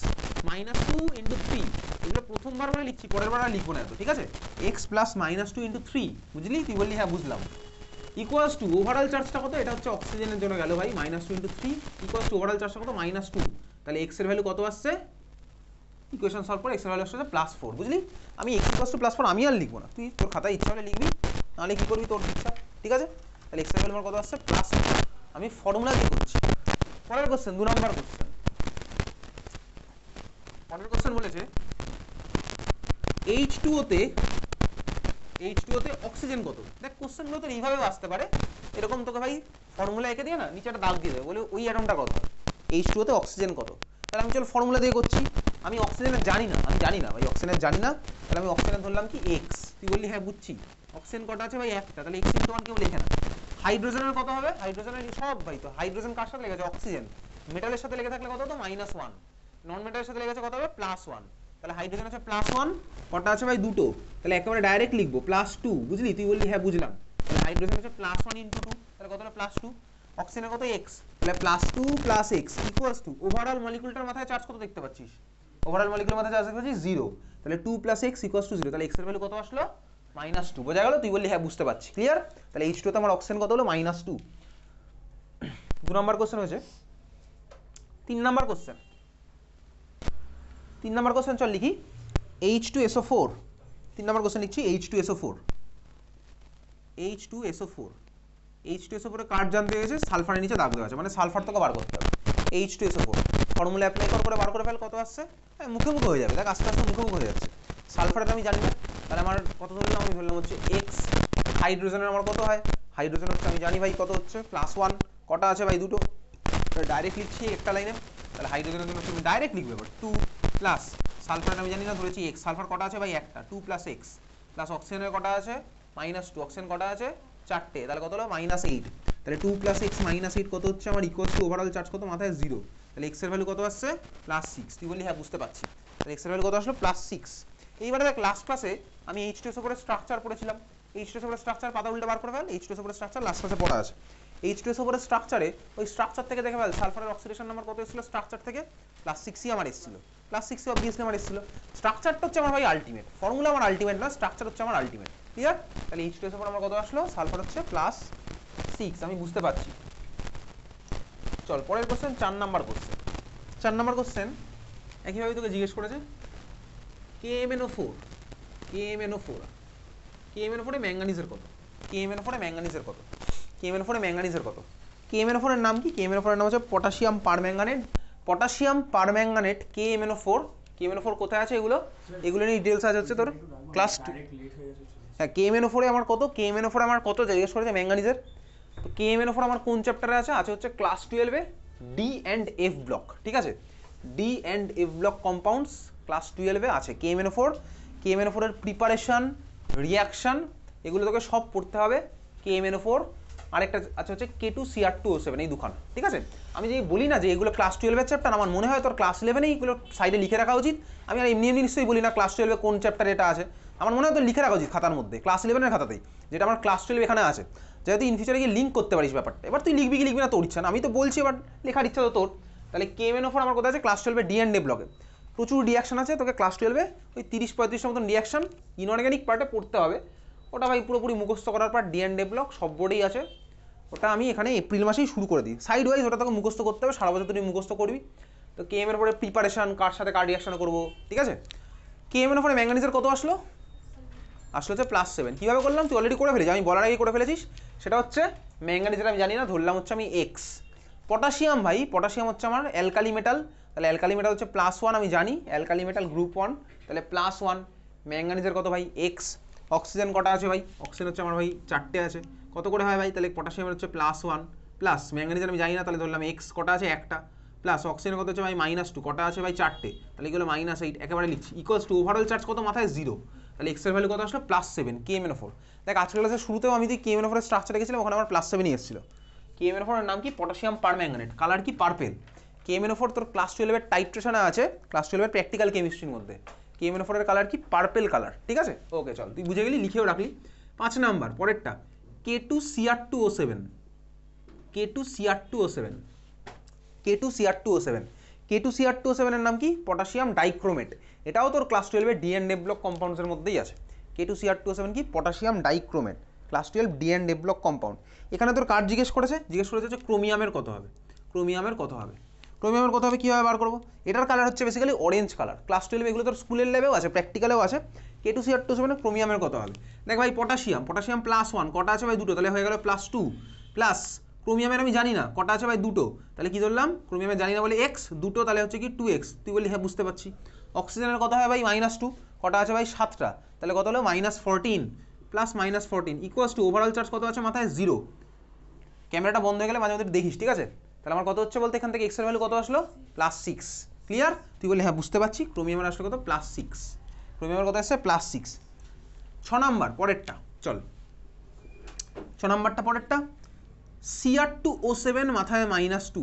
-2 ইন্টু 3, এগুলো প্রথমবার মানে লিখছি, পরের বার আর লিখবো না এত, ঠিক আছে? এক্স প্লাস -2 ইন্টু 3, বুঝলি? তুই বললি হ্যাঁ বুঝলাম। ইকুয়ালস টু ওভারঅল চার্জটা কত, এটা হচ্ছে অক্সিজেনের জন্য গেল ভাই -2 ইন্টু 3, ইকুয়ালস টু ওভারঅল চার্জটা কত -2। তাহলে এক্স এর ভ্যালু কত আসছে, ইকুয়েশন সলভ করে এক্স এর ভ্যালু আসছে +4, বুঝলি? আমি এক্স ইকুয়ালস টু +4 আমি আর লিখবো না, তুই তোর খাতায় ইচ্ছা হলে লিখবি, নাহলে কি করবি তোর ইচ্ছা, ঠিক আছে? তাহলে এক্স এর ভ্যালু আমার কত আসছে +4, আমি ফর্মুলা দিয়ে করছি। পরের কোশ্চেন, 2 নম্বর কোশ্চেন। পরের কোশ্চেন বলেছে H2O তে অক্সিজেন কত। দেখ কোশ্চেনগুলো তো এইভাবেও আসতে পারে, এরকম তোকে ভাই ফর্মুলা এঁকে দিয়ে না নিচে একটা দাগ দিয়ে দেবে, বলে ওই অ্যাটমটা কত, H2O তে অক্সিজেন কত। তাহলে আমি চল ফর্মুলা দিয়ে করছি। আমি অক্সিজেনের জানি না, ভাই অক্সিজেনের জানি না, তাহলে আমি অক্সিজেন ধরলাম কি এক্স। তুই বললি হ্যাঁ বুঝছি, অক্সিজেন কটা আছে ভাই একটা, তাহলে এক্স ইন্টু 1 কেউ লেখে না। হাইড্রোজেনের কত হবে, হাইড্রোজেনের সব ভাই তো হাইড্রোজেন কার সাথে লেগেছে, অক্সিজেন। মেটালের সাথে লেগে থাকলে কত হতো -1, নন মেটালের সাথে লেগেছে কত হবে +1। তাহলে হাইড্রোজেন আছে +1, কটা আছে ভাই দুটো, তাহলে একেবারে ডাইরেক্ট লিখবো +2, বুঝলি? তুই বললি হ্যাঁ বুঝলাম। তাহলে হাইড্রোজেন আছে +1 ইন্টু 2, তাহলে কত হলো +2। অক্সিজেনের কত এক্স, তাহলে +2 + x ইকুয়ালস টু ওভারঅল মলিকুলটার মাথায় চার্জ কত দেখতে পাচ্ছিস, ওভারঅল মলিকুলের মাথায় চার্জ দেখতে পাচ্ছিস 0, তাহলে 2 + x ইকুয়ালস টু 0, তাহলে x এর ভ্যালু কত আসলো -2, বোঝা গেল? তুই বললি হ্যাঁ বুঝতে পারছি, ক্লিয়ার? তাহলে H2 তে আমার অক্সিজেন কত হলো -2। 2 নম্বর কোশ্চেন হয়েছে। 3 নম্বর কোশ্চেন, 3 নম্বর কোশ্চেন চল লিখি H2SO4। 3 নম্বর কোশ্চেন লিখছি H2SO4। H2SO4 এর কার্ড জানতে গেছে, সালফারের নিচে দাগ দেওয়া আছে, মানে সালফার তোকে বার করতে হবে। H2SO4 ফর্মুলা অ্যাপ্লাই করে বার করে ফেল, কত আসছে, হ্যাঁ মুখে মুখে হয়ে যাবে, দেখ আস্তে আস্তে মুখে মুখে হয়ে যাচ্ছে। সালফারের আমি জানি না, তাহলে আমার কত ধরলাম, আমি ধরলাম হচ্ছে এক্স। হাইড্রোজেনের আমার কত হয়, হাইড্রোজেন হচ্ছে আমি জানি ভাই কত হচ্ছে +1, কটা আছে ভাই দুটো, ডাইরেক্ট লিখছি একটা লাইনে। তাহলে হাইড্রোজেনের জন্য তুমি ডাইরেক্ট লিখবে, এবার 2 প্লাস সালফার আমি জানি না, ধরেছি এক্স। সালফার কটা আছে ভাই একটা, 2 + x প্লাস অক্সিজেনের কটা আছে -2, অক্সিজেন কটা আছে 4টে, তাহলে কত হলো -8। তাহলে 2 + x -8 কত হচ্ছে আমার, ইকুয়ালস টু ওভারঅল চার্জ কত মাথায় 0, তাহলে x এর ভ্যালু কত আসছে +6। তুই বললি হ্যাঁ বুঝতে পারছি, তাহলে x এর ভ্যালু কত আসলো +6। এইবারে দেখ লাস্ট ক্লাসে আমি H2SO4 এর স্ট্রাকচার পড়েছিলাম, H2SO4 এর স্ট্রাকচার পাতা উল্টে বার করে ফেল, H2SO4 এর স্ট্রাকচার লাস্ট ক্লাসে পড়া আছে। H2SO4 এর স্ট্রাকচারে ওই স্ট্রাকচার থেকে দেখে ফেল সালফারের অক্সিডেশন নাম্বার কত এসেছিল স্ট্রাকচার থেকে, +6ই আমার এসেছিল, +6 অবভিয়াসলি আমার এসেছিল। স্ট্রাকচারটা হচ্ছে আমার ভাই আলটিমেট, ফর্মুলা আমার আলটিমেট না, স্ট্রাকচার হচ্ছে আমার আলটিমেট, ক্লিয়ার? তাহলে H2SO4 আমার কত আসলো, সালফার হচ্ছে +6, আমি বুঝতে পারছি। চল পরের question, 4 number question. 4 number question একইভাবে তোকে জিজ্ঞেস করেছে KMNO4 এ ম্যাঙ্গানিজের কত, KMNO4 এ ম্যাঙ্গানিজের কত, KMNO4 এ ম্যাঙ্গানিজের কত। KMNO4 এর নাম কি, KMNO4 এর নাম হচ্ছে পটাশিয়াম পারম্যাঙ্গানেট। KMNO4 কোথায় আছে, এগুলো নিয়ে ডিটেইলস আছে হচ্ছে তোর ক্লাস 2। হ্যাঁ, KMNO4 এ আমার কত, KMNO4 আমার কত জিজ্ঞেস করেছে ম্যাঙ্গানিজের। তো KMNO4 আমার কোন চ্যাপ্টারে আছে হচ্ছে ক্লাস 12 এ D and F ব্লক, ঠিক আছে? D and F block compounds class 12-এ আছে। KMnO4, KMnO4 এর প্রিপারেশন, রিয়াকশন এগুলো তোকে সব পড়তে হবে। KMnO4 আরেকটা আচ্ছা হচ্ছে K2Cr2O7, এই দুখানা, ঠিক আছে। আমি যে বলি না যে এগুলো ক্লাস 12-এর চ্যাপ্টার, আমার মনে হয় তোর ক্লাস 11-এই এগুলো সাইডে লিখে রাখা উচিত। আমি আর এমনি এমনি নিশ্চয়ই বলি না ক্লাস 12-এ কোন চ্যাপ্টার এটা আছে, আমার মনে হয় তোর লিখে রাখা উচিত খাতার মধ্যে, ক্লাস 11-এর খাতাতেই, যেটা আমার ক্লাস 12 এখানে আছে, যাতে ইন ফিউচারে গিয়ে লিঙ্ক করতে পারিস ব্যাপারটা। এবার তুই লিখবি কি লিখবি না তোর ইচ্ছা, না আমি তো বলছি, এবার লেখার ইচ্ছা তো তোর। তাহলে KMnO4 আমার কোথায় আছে? ক্লাস 12-এ ডি অ্যান্ড এ ব্লকে প্রচুর রিয়াকশন আছে, তোকে ক্লাস 12-এ ওই 30-35টার মতন রিয়াকশন ইনঅর্গ্যানিক পার্টে পড়তে হবে। ওটা ভাই পুরোপুরি মুখস্থ করার পর ডি অ্যান্ড এ ব্লক সব বোর্ডেই আছে, ওটা আমি এখানে এপ্রিল মাসেই শুরু করে দিই। সাইড ওয়াইজ ওটা তোকে মুখস্থ করতে হবে, সারা বছর তুই মুখস্থ করবি। তো KM-এর পরে প্রিপারেশন, কার সাথে কার রিয়াকশন করবো, ঠিক আছে। KM-এর পরে ম্যাঙ্গানিজের কত আসলো? আসলো হচ্ছে +7। কীভাবে করলাম? তুই অলরেডি করে ফেলেছিস, আমি বলার আগে করে ফেলেছিস। সেটা হচ্ছে ম্যাঙ্গানিজের আমি জানি না, ধরলাম হচ্ছে আমি এক্স। পটাশিয়াম ভাই, পটাশিয়াম হচ্ছে আমার অ্যালকালি মেটাল, তাহলে অ্যালকালি মেটাল হচ্ছে +1, আমি জানি অ্যালকালি মেটাল গ্রুপ 1, তাহলে +1। ম্যাঙ্গানিজের কত ভাই? এক্স। অক্সিজেন কটা আছে ভাই? অক্সিজেন হচ্ছে আমার ভাই 4টে আছে। কত করে হয় ভাই? তাহলে পটাশিয়ামের হচ্ছে +1 প্লাস ম্যাঙ্গানিজের আমি জানি না, তাহলে ধরলাম এক্স কটা আছে? একটা, প্লাস অক্সিজেন কত হচ্ছে ভাই? -2, কটা আছে ভাই? 4টে, তাহলে এগুলো -8 একেবারে লিখছি, ইকুয়ালস টু ওভারঅল চার্জ কত মাথায়? 0, তাহলে এক্স এর ভ্যালু কত আসলো? +7 KMnO4। দেখ আজকের ক্লাসের শুরুতেও আমি যদি KMnO4 এর স্ট্রাকচার দেখেছিলাম, ওখানে আমার +7ই এসেছিল। KMnO4 এর নাম কি? পটাশিয়াম পারম্যাঙ্গানেট, কালার কি? পার্পেল। KMnO4 তোর ক্লাস 12 এর টাইট্রেশনে আছে, ক্লাস 12 এর প্র্যাকটিক্যাল কেমিস্ট্রির মধ্যে। KMnO4 এর কালার কি? পার্পেল কালার, ঠিক আছে। ওকে চল, তুই বুঝে গেলি, লিখেও রাখলি। 5 নাম্বার পরেরটা K2Cr2O7, K2Cr2O7, K2Cr2O7, K2Cr2O7 এর নাম কি? Potassium dichromate. এটাও তোর ক্লাস 12 এর ডি অ্যান্ড এ ব্লক কম্পাউন্ডসের মধ্যেই আছে। K2Cr2O7 কি? Potassium dichromate, class 12 D and a block compound. এখানে তোর কার জিজ্ঞেস করেছে? জিজ্ঞেস করেছে হচ্ছে ক্রোমিয়ামের কত হবে। ক্রোমিয়ামের কত হবে? ক্রোমিয়ামের কত হবে কীভাবে বার করবো? এটার কালার হচ্ছে বেসিক্যালি অরেঞ্জ কালার। ক্লাস 12 এগুলো তোর স্কুলের লেভেলেও আছে, প্র্যাকটিক্যালেও আছে। K2Cr2O7 ক্রোমিয়ামের কত হবে? দেখ ভাই পটাশিয়াম, পটাশিয়াম +1, কটা আছে ভাই? 2টো, তাহলে হয়ে গেল +2, প্লাস ক্রোমিয়ামের আমি জানি না কটা আছে ভাই? 2টো, তাহলে কি ধরলাম? ক্রোমিয়ামের জানি না বলে এক্স, 2টো, তাহলে হচ্ছে কি 2x। তুই বলি হ্যাঁ বুঝতে পারছি। অক্সিজেনের কত হয় ভাই? -2, কটা আছে ভাই? 7টা, তাহলে কত হলো? -14 plus -14 equals to overall charge কত আছে মাথায়? 0। ক্যামেরাটা বন্ধ হয়ে গেলে মাঝে মধ্যে দেখিস, ঠিক আছে। তাহলে আমার কত হচ্ছে বলতে, এখান থেকে এক্সের ভ্যালু কত আসলো? +6। ক্লিয়ার? তুই বলি হ্যাঁ বুঝতে পারছি। ক্রোমিয়ামের আসলো কত? +6। ক্রোমিয়ামের কত আসছে? +6। 6 নাম্বার পরেরটা, চল 6 নাম্বারটা পরেরটা Cr2O7 মাথায় -2,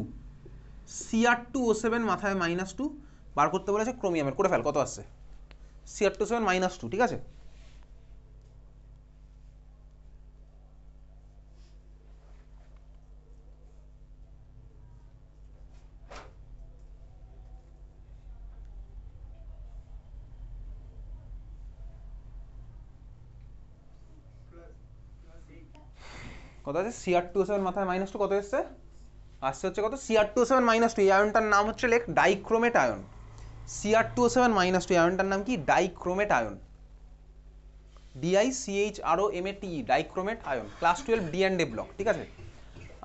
Cr2O7 মাথায় -2 বার করতে বলেছে ক্রোমিয়ামের, করে ফেল। কত আসছে? Cr2O7 -2, ঠিক আছে। কত আছে? Cr2O7 মাথায় -2 কত এসছে? আসছে হচ্ছে কত? Cr2O7 -2, এই আয়নটার নাম হচ্ছে লেখ ডাইক্রোমেট আয়ন। Cr2O7 -2 আয়নটার নাম কি? Dichromate ion, DICHROMATE, dichromate ion, class 12 D and a block, ঠিক আছে।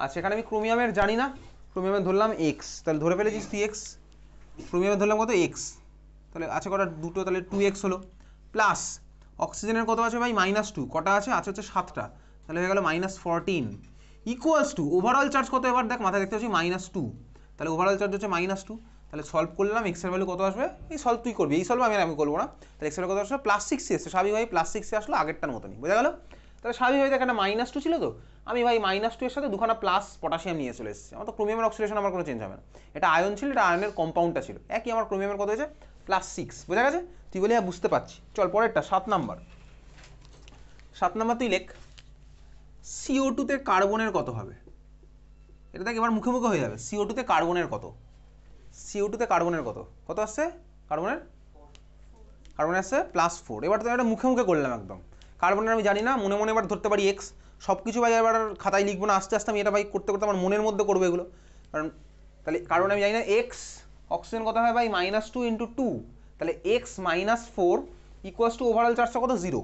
আচ্ছা এখানে আমি ক্রোমিয়ামের জানি না, ক্রোমিয়ামের ধরলাম এক্স, তাহলে ধরে ফেলেছিস তুই এক্স। ক্রোমিয়ামের ধরলাম কত? এক্স, তাহলে আছে কটা? 2টো, তাহলে 2x হলো। প্লাস অক্সিজেনের কত আছে ভাই? -2, কটা আছে? আছে হচ্ছে 7টা, তাহলে হয়ে গেল -14 ইকুয়ালস টু ওভারঅল চার্জ কত? এবার দেখ মাথায় দেখতে পাচ্ছি -2, তাহলে ওভারঅল চার্জ হচ্ছে -2। তাহলে সলভ করলাম, এক্সের ভ্যালু কত আসবে? এই সলভ তুই করবি, এই সলভ আমি করবো না। তাহলে এক্সের ভ্যালু কত আসবে? +6 এসছে, স্বাভাবিকভাবে +6 আসলো, আগেরটার মতনই, বোঝা গেল। তাহলে স্বাভাবিকভাবে এখানে -2 ছিল, তো আমি ভাই -2 এর সাথে দুখানা প্লাস পটাশিয়াম নিয়ে চলে এসেছি। আমার তো ক্রোমিয়ামের অক্সিডেশন আমার কোনো চেঞ্জ হবে না, এটা আয়ন ছিল, এটা আয়নের কম্পাউন্ডটা ছিল একই। আমার ক্রোমিয়ামের কত হয়েছে? +6, বোঝা গেছে। তুই বলি হ্যাঁ বুঝতে পারছি। চল পরেরটা 7 নাম্বার। 7 নাম্বার তুই লেখ CO2 তে কার্বনের কত হবে? এটা দেখ এবার মুখে মুখে হয়ে যাবে। CO2 তে কার্বনের কত? CO2 তে কার্বনের কত? কত আসছে কার্বনের? কার্বনের আসছে +4। এবার তো এটা মুখে মুখে করলাম একদম। কার্বনের আমি জানি না, মনে মনে এবার ধরতে পারি এক্স। সব কিছু ভাই এবার খাতায় লিখবো না, আস্তে আস্তে আমি এটা ভাই করতে করতে আমার মনের মধ্যে করবো এগুলো, কারণ তাহলে কার্বন আমি জানি না এক্স। অক্সিজেন কত হয় ভাই? -2 × 2, তাহলে x -4 ইকুয়ালস টু ওভারঅল চার্জটা কত? 0,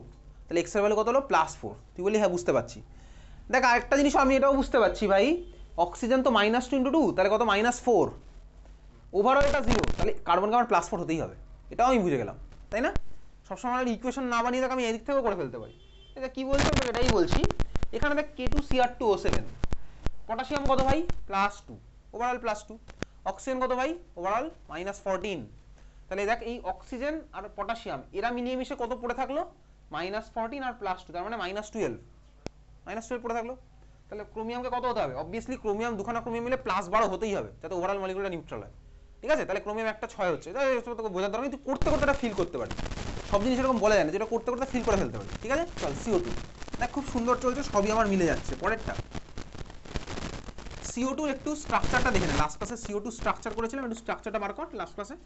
তাহলে এক্স এর ভ্যালু কত হলো? +4। তুই বলি হ্যাঁ বুঝতে পারছি। দেখ আরেকটা জিনিস আমি এটাও বুঝতে পারছি ভাই, অক্সিজেন তো -2 × 2, তাহলে কত? -4, ওভারঅল এটা 0, তাহলে কার্বনকে আমার +4 হতেই হবে, এটাও আমি বুঝে গেলাম, তাই না? সবসময় ইকুয়েশন না বানিয়ে দেখ আমি এদিক থেকেও করে ফেলতে পারি। এটা কী বলছি আমি এটাই বলছি। এখানে দেখ K2Cr2O7, পটাশিয়াম কত ভাই? +2, ওভারঅল +2, অক্সিজেন কত ভাই ওভারঅল -14। তাহলে দেখ এই অক্সিজেন আর পটাশিয়াম এরা মিলিয়ে মিশে কত পড়ে থাকলো -14 আর +2, তার মানে -12 পড়ে থাকলো। তাহলে ক্রোমিয়ামকে কত হতে হবে, অবভিয়াসলি ক্রোমিয়াম দুখানা ক্রোমিয়াম মিলে +12 হতেই হবে যাতে ওভারঅল মলিকুলটা নিউট্রাল হয়। ঠিক আছে, তাহলে ক্রোমিয়াম একটা 6 হচ্ছে, তোকে বোঝার দরকার নেই, তুই করতে করতে এটা ফিল করতে পারবি। সব জিনিস এরকম বলা যায় না, যেটা করতে করতে ফিল করে ফেলতে পারবি। ঠিক আছে, চল CO2 দেখ খুব সুন্দর চলছে, সবই আমার মিলে যাচ্ছে। পরেরটা CO2 একটু স্ট্রাকচারটা দেখে নে, লাস্ট ক্লাসে CO2 স্ট্রাকচার করেছিলাম, একটু স্ট্রাকচারটা বার কর। লাস্ট ক্লাসে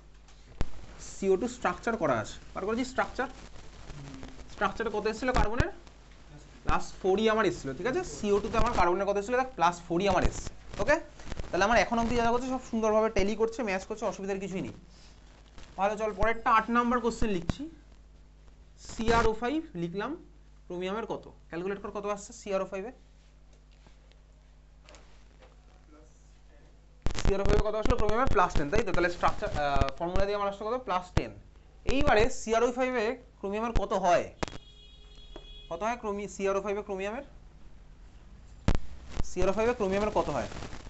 CO2 স্ট্রাকচার করা আছে, বার করেছি স্ট্রাকচারে কত এসেছিল কার্বনের +4ই আমার এসেছিল। ঠিক আছে, CO2 তে আমার কার্বনের কত এসেছিল দেখ +4ই আমার এসেছে। ওকে, তাহলে আমার এখন অবধি যা করছে সব সুন্দরভাবে টেলি করছে, ম্যাচ করছে, অসুবিধার কিছুই নেই। ভালো, চল পরেরটা 8 নাম্বার কোশ্চেন লিখছি। CrO5 লিখলাম, ক্রোমিয়ামের কত ক্যালকুলেট কর, কত আসছে CrO5 এ? CrO5 এ কত আসলো ক্রোমিয়ামের +10, তাই তো? তাহলে স্ট্রাকচার ফর্মুলা দিয়ে আমার আসছে কত +10। এইবারে CrO5 এ ক্রোমিয়ামের কত হয়, CrO5 এ ক্রোমিয়ামের কত হয়?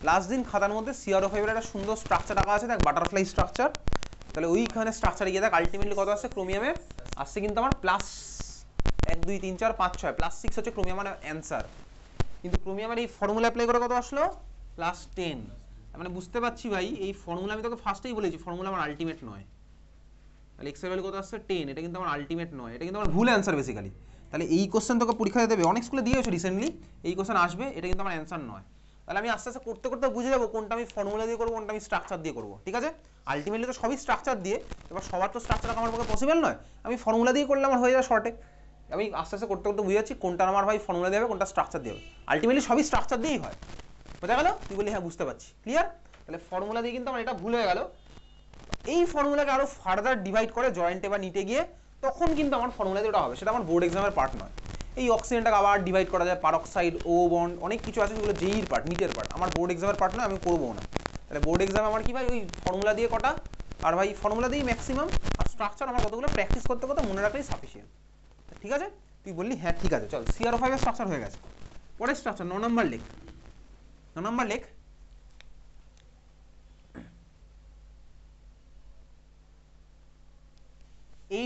লাস্ট দিন খাতার মধ্যে CrO5 এর একটা সুন্দর স্ট্রাকচার আঁকা আছে দেখ, বাটারফ্লাই স্ট্রাকচার। তাহলে ওইখানে স্ট্রাকচারে গিয়ে দেখ আলটিমেটলি কত আসছে ক্রোমিয়ামের, আসছে কিন্তু আমার +1 2 3 4 5 6 +6 হচ্ছে ক্রোমিয়ামের অ্যান্সার। কিন্তু ক্রোমিয়ামের এই ফর্মুলা অ্যাপ্লাই করে কত আসলো +10। মানে বুঝতে পারছি ভাই, এই ফর্মুলা আমি তোকে ফার্স্টেই বলেছি ফর্মুলা আমার আলটিমেট নয়। তাহলে এক্স এর ভ্যালু কত আসছে 10, এটা কিন্তু আমার আলটিমেট নয়, এটা কিন্তু আমার ভুল অ্যান্সার বেসিক্যালি। তাহলে এই কোশ্চেন তোকে পরীক্ষায় দেবে, অনেক স্কুলে দিয়েছো রিসেন্টলি, এই কোশ্চেন আসবে, এটা কিন্তু আমার অ্যান্সার নয়। তাহলে আমি আস্তে আস্তে করতে করতে বুঝে যাবো কোনটা আমি ফর্মুলা দিয়ে করবো, কোনটা আমি স্ট্রাকচার দিয়ে করবো। ঠিক আছে, আলটিমেটলি তো সবই স্ট্রাকচার দিয়ে, এবার সবার তো স্ট্রাকচার আমার পক্ষে পসিবল নয়, আমি ফর্মুলা দিয়ে করলে আমার হয়ে যায় শর্টে। আমি আস্তে আস্তে করতে করতে বুঝে যাচ্ছি কোনটা আমার ভাই ফর্মুলা দিয়ে হবে, কোনটা স্ট্রাকচার দিয়ে হবে। আলটিমেটলি সবই স্ট্রাকচার দিয়েই হয়, বোঝা গেল? তুই বলি হ্যাঁ বুঝতে পারছি, ক্লিয়ার? তাহলে ফর্মুলা দিয়ে কিন্তু আমার এটা ভুল হয়ে গেল। এই ফর্মুলাকে আরো ফার্দার ডিভাইড করে জয়েন্টে বা নিটে গিয়ে তখন কিন্তু আমার ফর্মুলা দিয়ে ওটা হবে, সেটা আমার বোর্ড এক্সামের পার্ট নয়। এই অক্সিজেনটাকে আবার ডিভাইড করা যায়, পারক্সাইড, ও বন্ড, অনেক কিছু আছে যেগুলো জেইর পার্ট, নিটের পার্ট, আমার বোর্ড এক্সামের পার্ট নয়, আমি করবো না। তাহলে বোর্ড এক্সাম আমার কি ভাই ওই ফর্মুলা দিয়ে কটা, আর ভাই ফর্মুলা দিয়েই ম্যাক্সিমাম, আর স্ট্রাকচার আমার কতগুলো প্র্যাকটিস করতে করতে মনে রাখলেই সাফিসিয়েন্ট। ঠিক আছে, তুই বললি হ্যাঁ ঠিক আছে, চল CrO5 এর স্ট্রাকচার হয়ে গেছে। পরের স্ট্রাকচার 9 নম্বর লেখ, 9 নম্বর লেখ।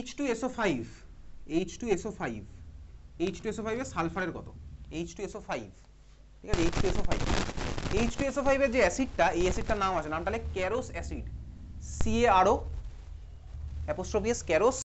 H2SO5 এর সালফারের কত? H2SO5, ঠিক আছে, H2SO5 এর যে অ্যাসিডটা, এই অ্যাসিডটার নাম আছে, নামটা লেখ ক্যারোস অ্যাসিড, CaRO' ক্যারোস